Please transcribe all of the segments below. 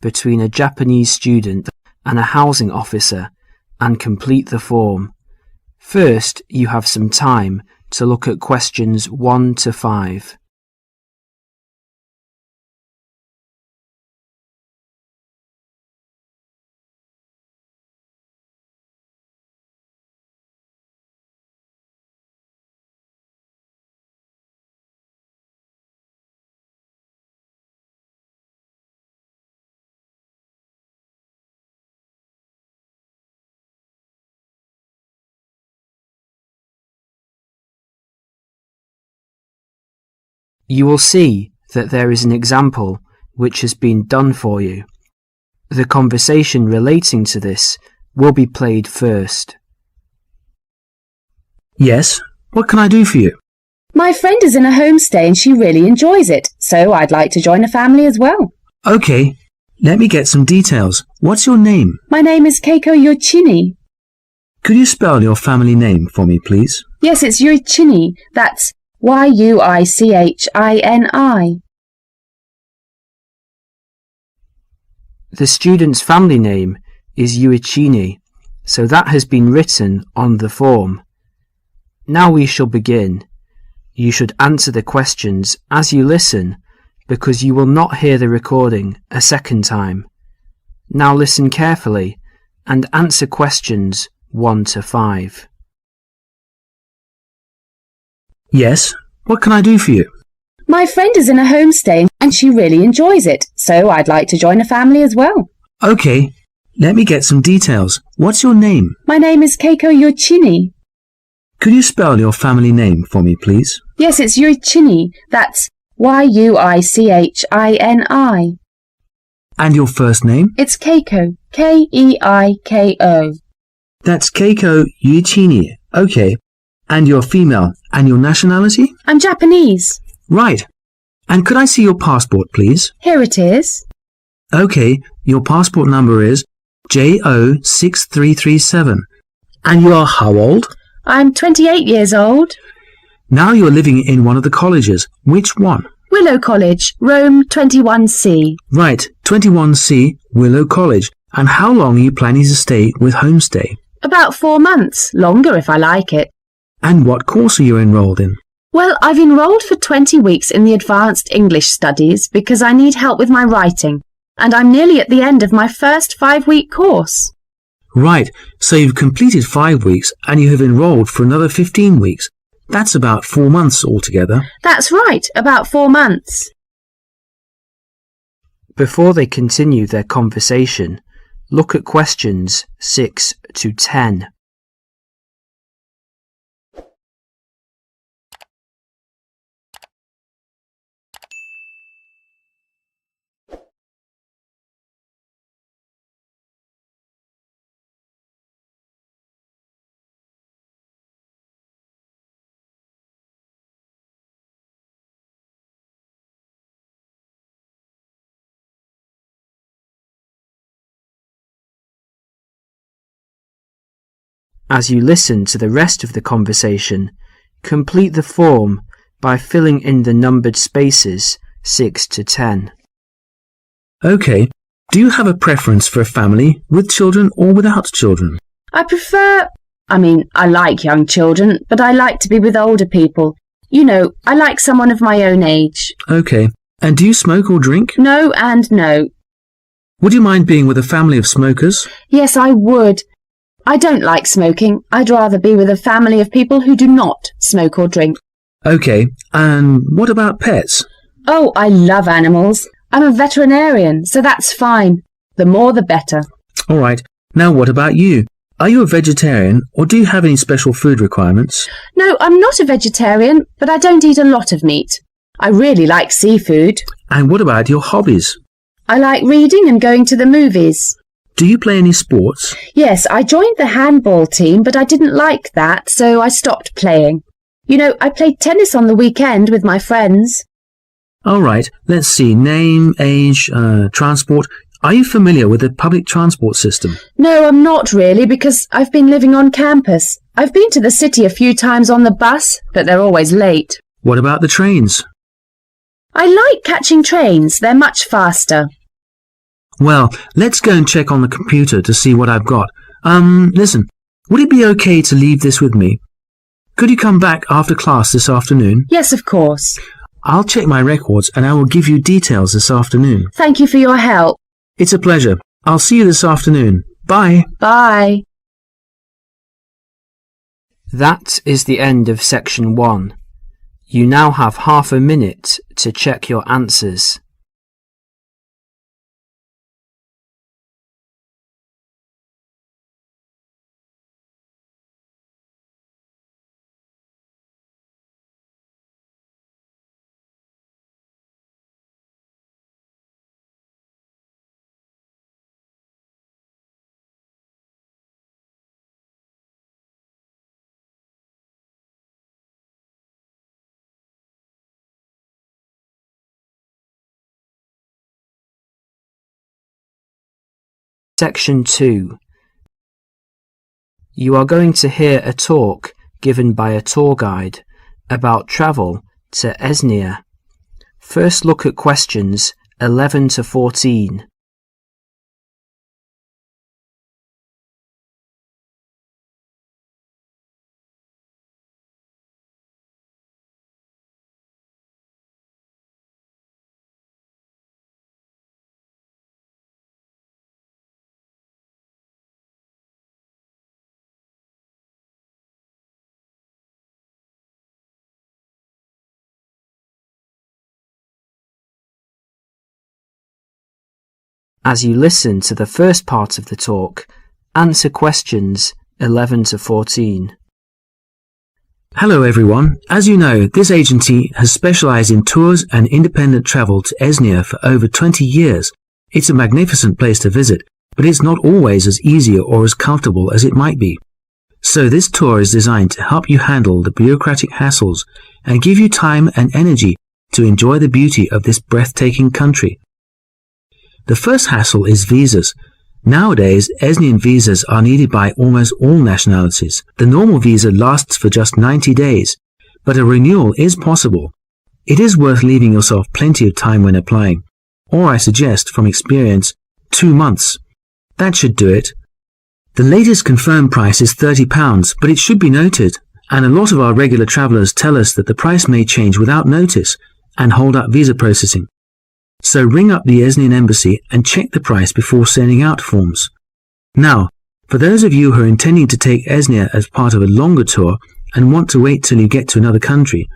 between a Japanese student and a housing officer and complete the form. First, you have some time to look at questions 1 to 5. You will see that there is an example which has been done for you. The conversation relating to this will be played first. Yes, what can I do for you? My friend is in a homestay and she really enjoys it, so I'd like to join a family as well. Okay, let me get some details. What's your name? My name is Keiko Yoichini. Could you spell your family name for me, please? Yes, it's Yoichini. That's Yuichini. The student's family name is Yuichini, so that has been written on the form. Now we shall begin. You should answer the questions as you listen, because you will not hear the recording a second time. Now listen carefully and answer questions 1 to 5. Yes, what can I do for you? My friend is in a homestay and she really enjoys it, so I'd like to join a family as well. Okay, let me get some details. What's your name? My name is Keiko Yoichini. Could you spell your family name for me, please? Yes, it's Yoichini. That's Yuichini. And your first name? It's Keiko. Keiko. That's Keiko Yuichini. Okay. And you're female. And your nationality? I'm Japanese. Right. And could I see your passport, please? Here it is. Okay, your passport number is JO6337. And you are how old? I'm 28 years old. Now you're living in one of the colleges. Which one? Willow College, Rome 21C. Right, 21C, Willow College. And how long are you planning to stay with Homestay? About 4 months, longer if I like it. And what course are you enrolled in? Well, I've enrolled for 20 weeks in the Advanced English Studies because I need help with my writing, and I'm nearly at the end of my first 5-week course. Right, so you've completed 5 weeks and you have enrolled for another 15 weeks. That's about 4 months altogether. That's right, about 4 months. Before they continue their conversation, look at questions 6 to 10. As you listen to the rest of the conversation, complete the form by filling in the numbered spaces 6 to 10. Okay, do you have a preference for a family with children or without children? I like young children, but I like to be with older people. You know, I like someone of my own age. Okay, and do you smoke or drink? No and no. Would you mind being with a family of smokers? Yes, I would. I don't like smoking. I'd rather be with a family of people who do not smoke or drink. Okay, and what about pets? Oh, I love animals. I'm a veterinarian, so that's fine. The more the better. All right, now what about you? Are you a vegetarian or do you have any special food requirements? No, I'm not a vegetarian, but I don't eat a lot of meat. I really like seafood. And what about your hobbies? I like reading and going to the movies. Do you play any sports? Yes, I joined the handball team, but I didn't like that, so I stopped playing. You know, I played tennis on the weekend with my friends. All right, let's see. Name, age, transport. Are you familiar with the public transport system? No, I'm not really, because I've been living on campus. I've been to the city a few times on the bus, but they're always late. What about the trains? I like catching trains. They're much faster. Well, let's go and check on the computer to see what I've got. Listen, would it be okay to leave this with me? Could you come back after class this afternoon? Yes, of course. I'll check my records and I will give you details this afternoon. Thank you for your help. It's a pleasure. I'll see you this afternoon. Bye. Bye. That is the end of section 1. You now have half a minute to check your answers. Section 2. You are going to hear a talk given by a tour guide about travel to Esnia. First look at questions 11 to 14. As you listen to the first part of the talk, answer questions 11 to 14. Hello everyone. As you know, this agency has specialized in tours and independent travel to Esnia for over 20 years. It's a magnificent place to visit, but it's not always as easy or as comfortable as it might be. So this tour is designed to help you handle the bureaucratic hassles and give you time and energy to enjoy the beauty of this breathtaking country. The first hassle is visas. Nowadays, Esnian visas are needed by almost all nationalities. The normal visa lasts for just 90 days, but a renewal is possible. It is worth leaving yourself plenty of time when applying, or I suggest, from experience, 2 months. That should do it. The latest confirmed price is £30, but it should be noted, and a lot of our regular travellers tell us that the price may change without notice and hold up visa processing. So ring up the Esnian embassy and check the price before sending out forms. Now, for those of you who are intending to take Esnia as part of a longer tour and want to wait till you get to another country,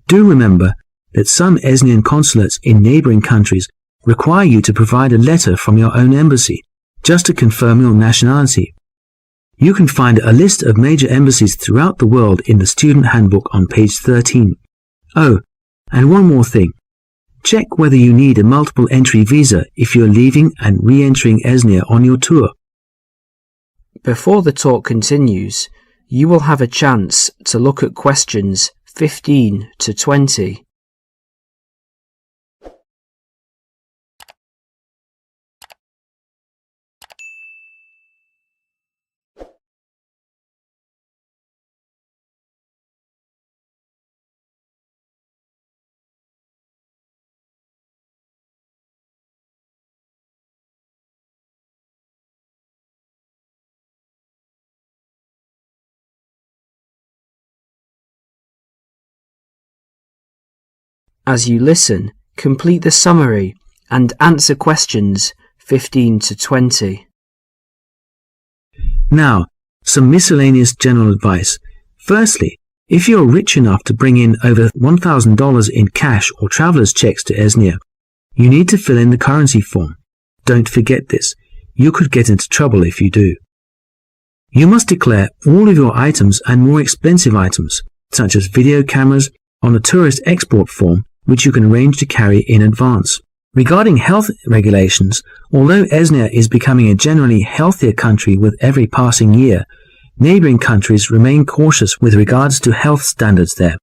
do remember that some Esnian consulates in neighbouring countries require you to provide a letter from your own embassy just to confirm your nationality. You can find a list of major embassies throughout the world in the student handbook on page 13. Oh, and one more thing. Check whether you need a multiple entry visa if you're leaving and re-entering Esnia on your tour. Before the talk continues, you will have a chance to look at questions 15 to 20. As you listen, complete the summary and answer questions 15 to 20. Now, some miscellaneous general advice. Firstly, if you're rich enough to bring in over $1,000 in cash or traveller's checks to Esnia, you need to fill in the currency form. Don't forget this. You could get into trouble if you do. You must declare all of your items and more expensive items, such as video cameras, on a tourist export form, which you can arrange to carry in advance. Regarding health regulations, although Esnia is becoming a generally healthier country with every passing year, neighbouring countries remain cautious with regards to health standards there,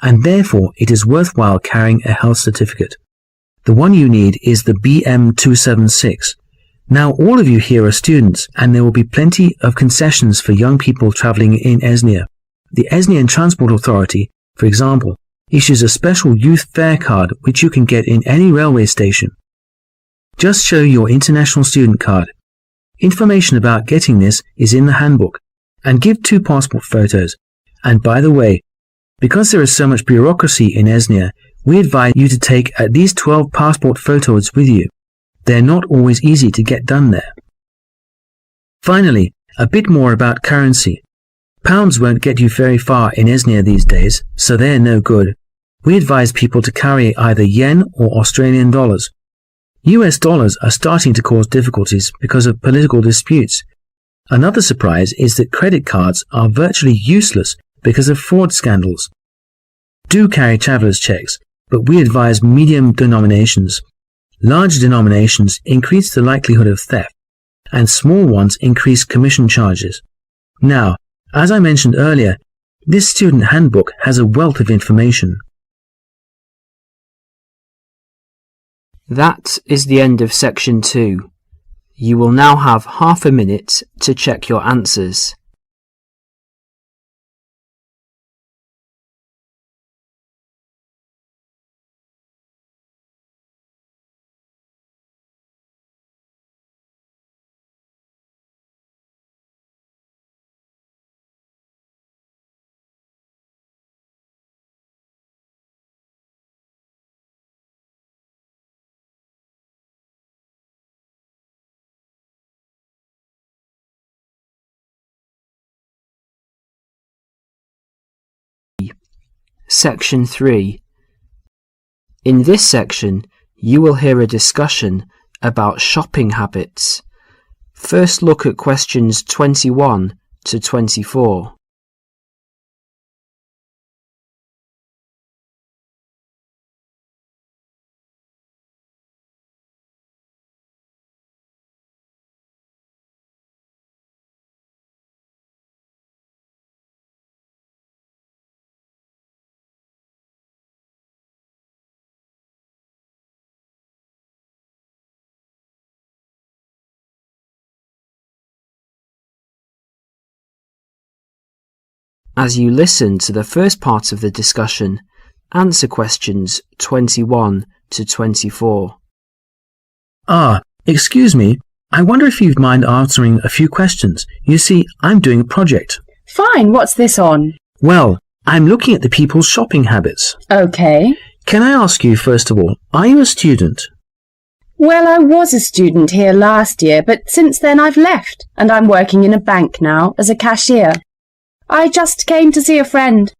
and therefore it is worthwhile carrying a health certificate. The one you need is the BM276. Now all of you here are students, and there will be plenty of concessions for young people travelling in Esnia. The Esnian Transport Authority, for example, issues a special youth fare card which you can get in any railway station. Just show your international student card. Information about getting this is in the handbook, and give 2 passport photos. And by the way, because there is so much bureaucracy in Esnia, we advise you to take at least 12 passport photos with you. They're not always easy to get done there. Finally, a bit more about currency. Pounds won't get you very far in Esnia these days, so they're no good. We advise people to carry either yen or Australian dollars. US dollars are starting to cause difficulties because of political disputes. Another surprise is that credit cards are virtually useless because of fraud scandals. Do carry traveller's checks, but we advise medium denominations. Large denominations increase the likelihood of theft, and small ones increase commission charges. Now, as I mentioned earlier, this student handbook has a wealth of information. That is the end of section 2. You will now have half a minute to check your answers. Section 3. In this section, you will hear a discussion about shopping habits. First look at questions 21 to 24. As you listen to the first part of the discussion, answer questions 21 to 24. Excuse me. I wonder if you'd mind answering a few questions. You see, I'm doing a project. Fine, what's this on? Well, I'm looking at the people's shopping habits. Okay. Can I ask you, first of all, are you a student? Well, I was a student here last year, but since then I've left, and I'm working in a bank now as a cashier. I just came to see a friend.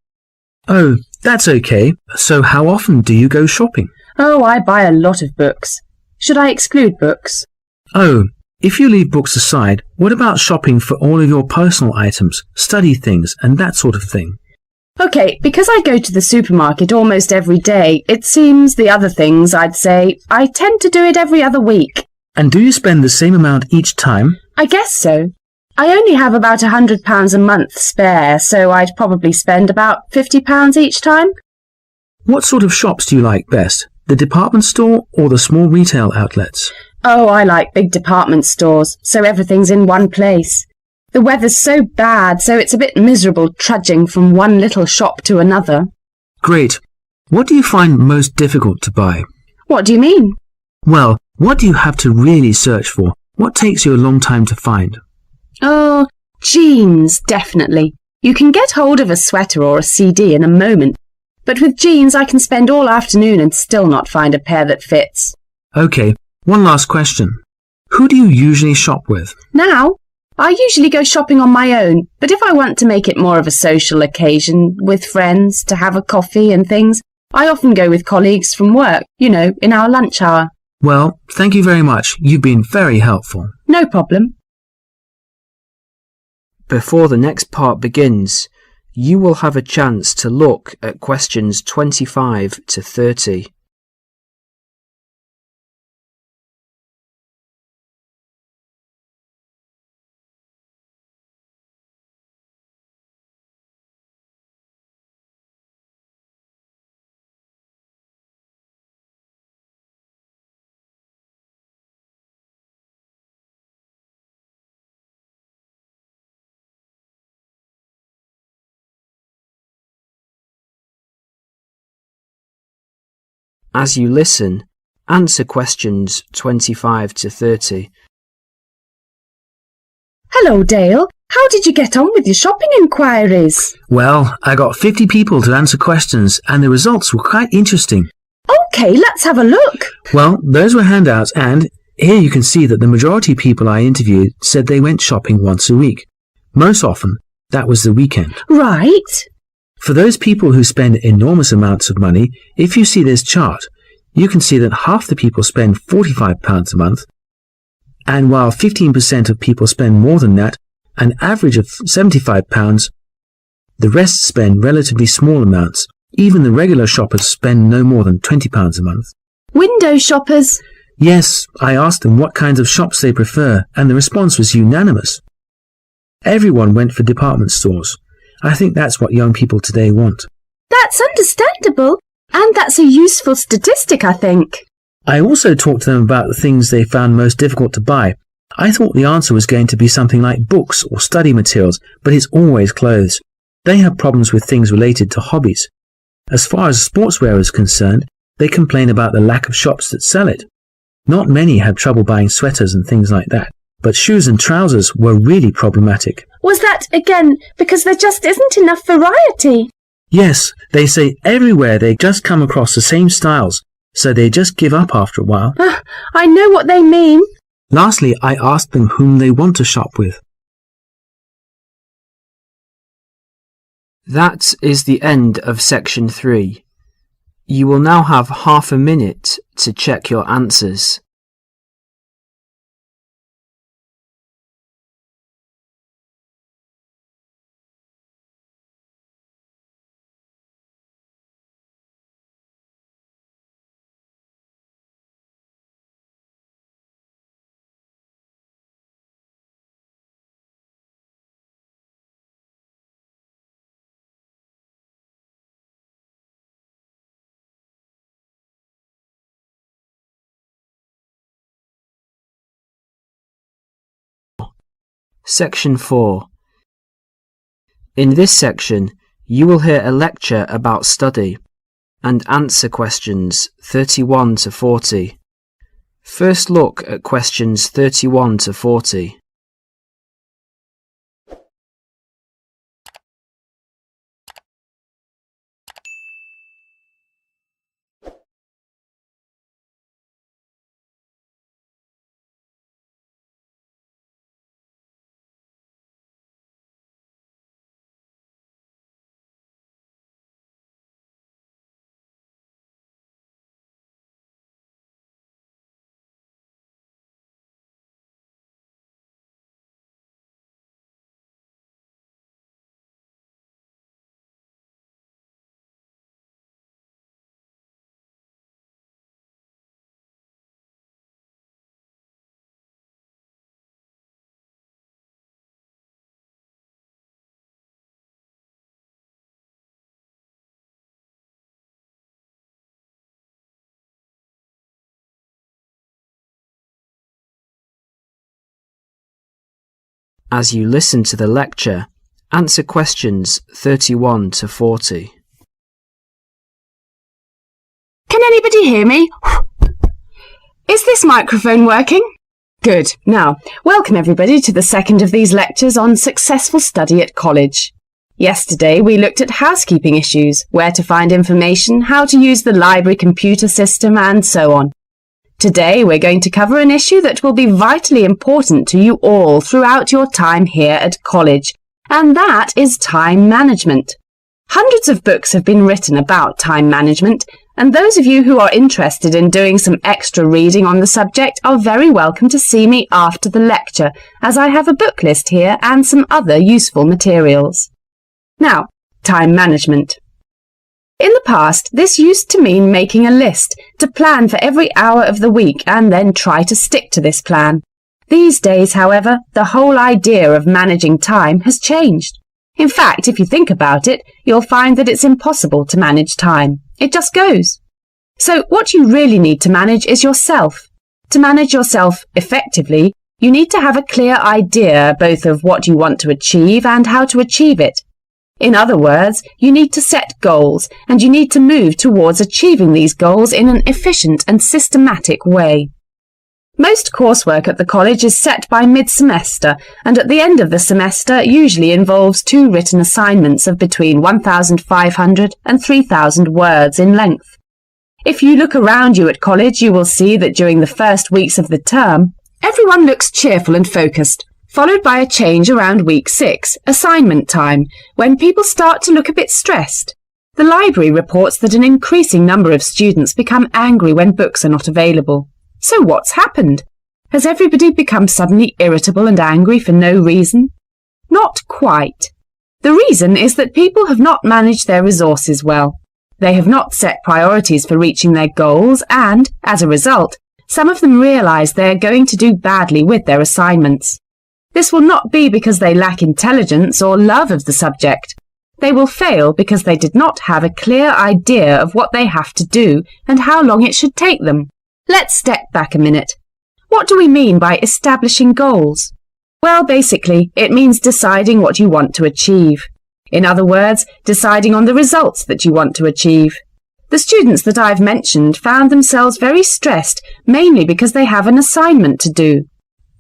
Oh, that's okay. So how often do you go shopping? Oh, I buy a lot of books. Should I exclude books? Oh, if you leave books aside, what about shopping for all of your personal items, study things, and that sort of thing? Okay, because I go to the supermarket almost every day, it seems the other things, I'd say, I tend to do it every other week. And do you spend the same amount each time? I guess so. I only have about £100 a month spare, so I'd probably spend about £50 each time. What sort of shops do you like best? The department store or the small retail outlets? Oh, I like big department stores, so everything's in one place. The weather's so bad, so it's a bit miserable trudging from one little shop to another. Great. What do you find most difficult to buy? What do you mean? Well, what do you have to really search for? What takes you a long time to find? Oh, jeans, definitely. You can get hold of a sweater or a CD in a moment, but with jeans I can spend all afternoon and still not find a pair that fits. Okay, one last question. Who do you usually shop with? Now, I usually go shopping on my own, but if I want to make it more of a social occasion with friends to have a coffee and things, I often go with colleagues from work, in our lunch hour. Well, thank you very much. You've been very helpful. No problem. Before the next part begins, you will have a chance to look at questions 25 to 30. As you listen, Answer questions 25 to 30. Hello, Dale. How did you get on with your shopping inquiries? Well, I got 50 people to answer questions and the results were quite interesting. OK, let's have a look. Well, those were handouts and here you can see that the majority of people I interviewed said they went shopping once a week. Most often, that was the weekend. Right. For those people who spend enormous amounts of money, if you see this chart, you can see that half the people spend £45 a month, and while 15% of people spend more than that, an average of £75, the rest spend relatively small amounts. Even the regular shoppers spend no more than £20 a month. Window shoppers. Yes, I asked them what kinds of shops they prefer, and the response was unanimous. Everyone went for department stores. I think that's what young people today want. That's understandable. And that's a useful statistic, I think. I also talked to them about the things they found most difficult to buy. I thought the answer was going to be something like books or study materials, but it's always clothes. They have problems with things related to hobbies. As far as sportswear is concerned, they complain about the lack of shops that sell it. Not many had trouble buying sweaters and things like that, but shoes and trousers were really problematic. Was that, again, because there just isn't enough variety? Yes, they say everywhere they just come across the same styles, so they just give up after a while. I know what they mean. Lastly, I asked them whom they want to shop with. That is the end of section 3. You will now have half a minute to check your answers. Section 4. In this section, you will hear a lecture about study and answer questions 31 to 40. First look at questions 31 to 40. As you listen to the lecture, answer questions 31 to 40. Can anybody hear me? Is this microphone working? Good. Now, welcome everybody to the second of these lectures on successful study at college. Yesterday we looked at housekeeping issues, where to find information, how to use the library computer system and so on. Today we're going to cover an issue that will be vitally important to you all throughout your time here at college, and that is time management. Hundreds of books have been written about time management, and those of you who are interested in doing some extra reading on the subject are very welcome to see me after the lecture, as I have a book list here and some other useful materials. Now, time management. In the past, this used to mean making a list to plan for every hour of the week and then try to stick to this plan. These days, however, the whole idea of managing time has changed. In fact, if you think about it, you'll find that it's impossible to manage time. It just goes. So what you really need to manage is yourself. To manage yourself effectively, you need to have a clear idea both of what you want to achieve and how to achieve it. In other words, you need to set goals, and you need to move towards achieving these goals in an efficient and systematic way. Most coursework at the college is set by mid-semester, and at the end of the semester usually involves 2 written assignments of between 1,500 and 3,000 words in length. If you look around you at college, you will see that during the first weeks of the term, everyone looks cheerful and focused, followed by a change around week 6, assignment time, when people start to look a bit stressed. The library reports that an increasing number of students become angry when books are not available. So what's happened? Has everybody become suddenly irritable and angry for no reason? Not quite. The reason is that people have not managed their resources well. They have not set priorities for reaching their goals and, as a result, some of them realise they are going to do badly with their assignments. This will not be because they lack intelligence or love of the subject. They will fail because they did not have a clear idea of what they have to do and how long it should take them. Let's step back a minute. What do we mean by establishing goals? Well, basically, it means deciding what you want to achieve. In other words, deciding on the results that you want to achieve. The students that I've mentioned found themselves very stressed, mainly because they have an assignment to do.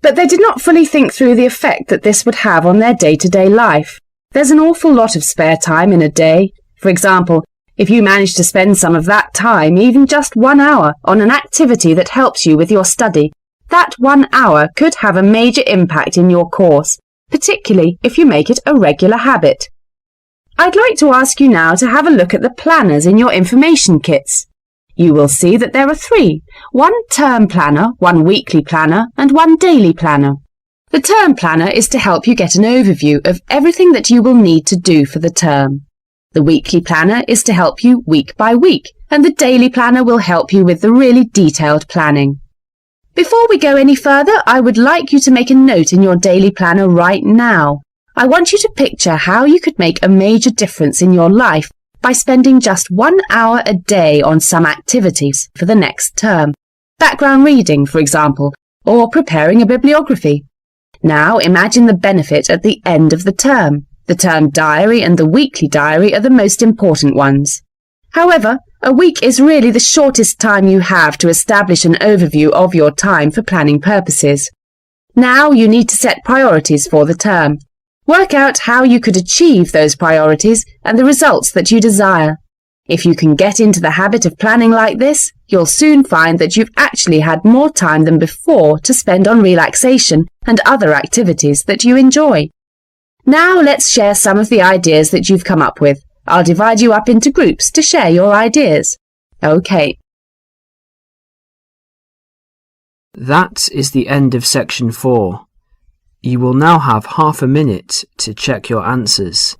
But they did not fully think through the effect that this would have on their day-to-day life. There's an awful lot of spare time in a day. For example, if you manage to spend some of that time, even just 1 hour, on an activity that helps you with your study, that 1 hour could have a major impact in your course, particularly if you make it a regular habit. I'd like to ask you now to have a look at the planners in your information kits. You will see that there are 3, 1 term planner, 1 weekly planner, and 1 daily planner. The term planner is to help you get an overview of everything that you will need to do for the term. The weekly planner is to help you week by week, and the daily planner will help you with the really detailed planning. Before we go any further, I would like you to make a note in your daily planner right now. I want you to picture how you could make a major difference in your life by spending just 1 hour a day on some activities for the next term. Background reading, for example, or preparing a bibliography. Now imagine the benefit at the end of the term. The term diary and the weekly diary are the most important ones. However, a week is really the shortest time you have to establish an overview of your time for planning purposes. Now you need to set priorities for the term. Work out how you could achieve those priorities and the results that you desire. If you can get into the habit of planning like this, you'll soon find that you've actually had more time than before to spend on relaxation and other activities that you enjoy. Now let's share some of the ideas that you've come up with. I'll divide you up into groups to share your ideas. OK. That is the end of section 4. You will now have half a minute to check your answers.